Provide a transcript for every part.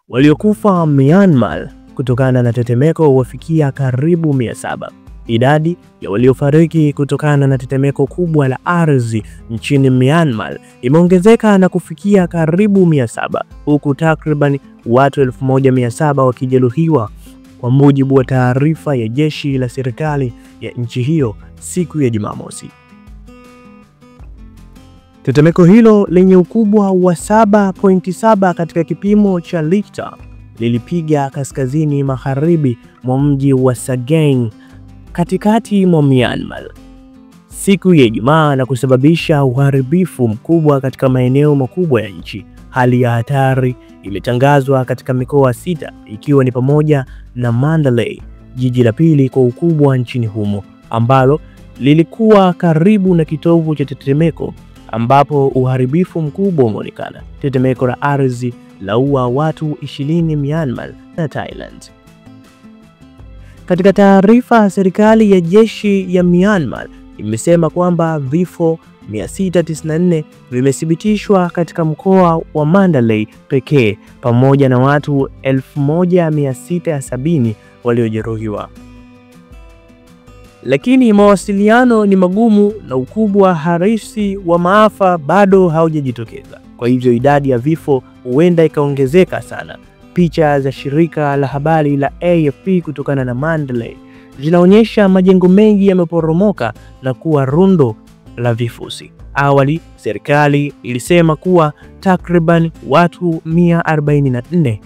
Waliokufa Myanmar kutokana na tetemeko wafikia karibu 700. Idadi ya waliofariki kutokana na tetemeko kubwa la ardhi nchini Myanmar imeongezeka na kufikia karibu 700, huku takriban watu 1700 wakijeruhiwa, kwa mujibu wa taarifa ya jeshi la serikali ya nchi hiyo siku ya Jumamosi. Tetemeko hilo lenye ukubwa wa 7.7 katika kipimo cha Richter lilipiga kaskazini magharibi mwa mji wa Sagaing katikati mwa Myanmar siku ya Ijumaa na kusababisha uharibifu mkubwa katika maeneo makubwa ya nchi. Hali ya hatari imetangazwa katika mikoa 6 ikiwa ni pamoja na Mandalay, jiji la pili kwa ukubwa nchini humo, ambalo lilikuwa karibu na kitovu cha tetemeko ambapo uharibifu mkubwa umeonekana. Tetemeko la ardhi laua watu 20 Myanmar na Thailand. Katika taarifa, serikali ya jeshi ya Myanmar imesema kwamba vifo 694 vimethibitishwa katika mkoa wa Mandalay pekee, pamoja na watu 1670 waliojeruhiwa. Lakini mawasiliano ni magumu na ukubwa halisi wa maafa bado haujajitokeza. Kwa hivyo idadi ya vifo huenda ikaongezeka sana. Picha za shirika la habari la AFP kutokana na Mandalay zinaonyesha majengo mengi yameporomoka na kuwa rundo la vifusi. Awali, serikali ilisema kuwa takriban watu 144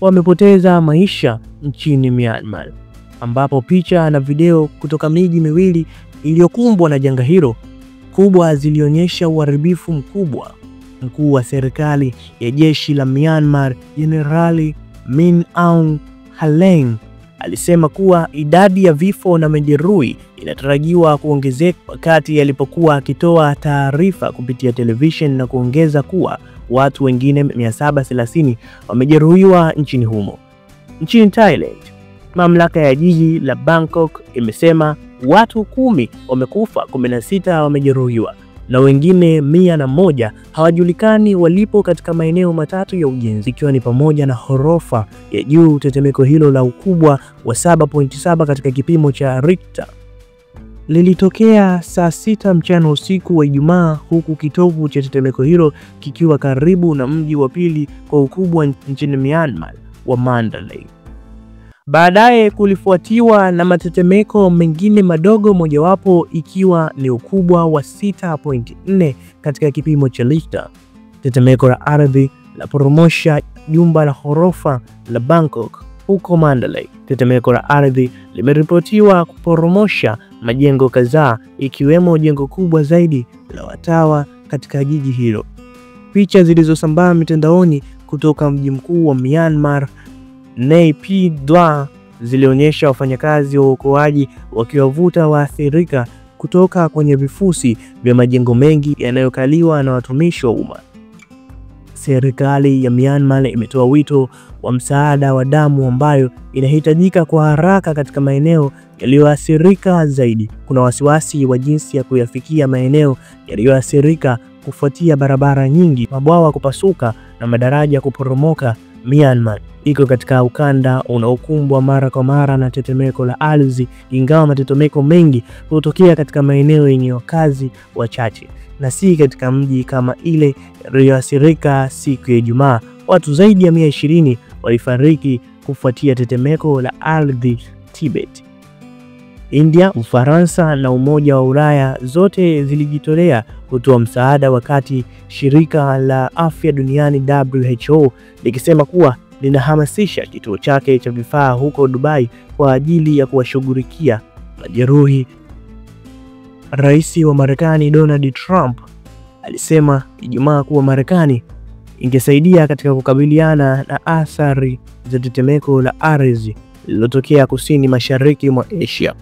wamepoteza maisha nchini Myanmar, ambapo picha na video kutoka miji miwili iliyokumbwa na janga hilo kubwa zilionyesha uharibifu mkubwa. Mkuu wa serikali ya jeshi la Myanmar, Jenerali Min Aung Hlaing, alisema kuwa idadi ya vifo na majeruhi inatarajiwa kuongezeka wakati alipokuwa akitoa taarifa kupitia television, na kuongeza kuwa watu wengine 730 wamejeruhiwa nchini humo. Nchini Thailand, mamlaka ya jiji la Bangkok imesema watu 10 wamekufa, 16 wamejeruhiwa na wengine 101 hawajulikani walipo katika maeneo matatu ya ujenzi, ikiwa ni pamoja na ghorofa ya juu. Tetemeko hilo la ukubwa wa 7.7 katika kipimo cha Richter lilitokea saa 6 mchana usiku wa Ijumaa, huku kitovu cha tetemeko hilo kikiwa karibu na mji wa pili kwa ukubwa nchini Myanmar wa Mandalay. Baadaye kulifuatiwa na matetemeko mengine madogo, mojawapo ikiwa ni ukubwa wa 6.4 katika kipimo cha Richter. Tetemeko la ardhi la poromosha jumba la ghorofa la Bangkok huko Mandalay. Tetemeko la ardhi limeripotiwa kuporomosha majengo kadhaa, ikiwemo jengo kubwa zaidi la watawa katika jiji hilo. Picha zilizosambaa mitandaoni kutoka mji mkuu wa Myanmar, Nay Pyi Taw, zilionyesha wafanyakazi wa uokoaji wakiwavuta waathirika kutoka kwenye vifusi vya majengo mengi yanayokaliwa na watumishi wa umma. Serikali ya Myanmar imetoa wito wa msaada wa damu ambayo inahitajika kwa haraka katika maeneo yaliyoathirika zaidi. Kuna wasiwasi wa jinsi ya kuyafikia maeneo yaliyoathirika kufuatia barabara nyingi, mabwawa kupasuka na madaraja kuporomoka. Myanmar iko katika ukanda unaokumbwa mara kwa mara na tetemeko la ardhi, ingawa matetemeko mengi hutokea katika maeneo yenye wakazi wachache na si katika mji kama ile iliyoathirika siku ya Ijumaa. Watu zaidi ya 120 walifariki kufuatia tetemeko la ardhi Tibet. India, Ufaransa na Umoja wa Ulaya zote zilijitolea kutoa msaada, wakati shirika la afya duniani WHO likisema kuwa linahamasisha kituo chake cha vifaa huko Dubai kwa ajili ya kuwashughulikia majeruhi. Rais wa Marekani Donald Trump alisema Ijumaa kuwa Marekani ingesaidia katika kukabiliana na athari za tetemeko la ardhi lililotokea kusini mashariki mwa Asia.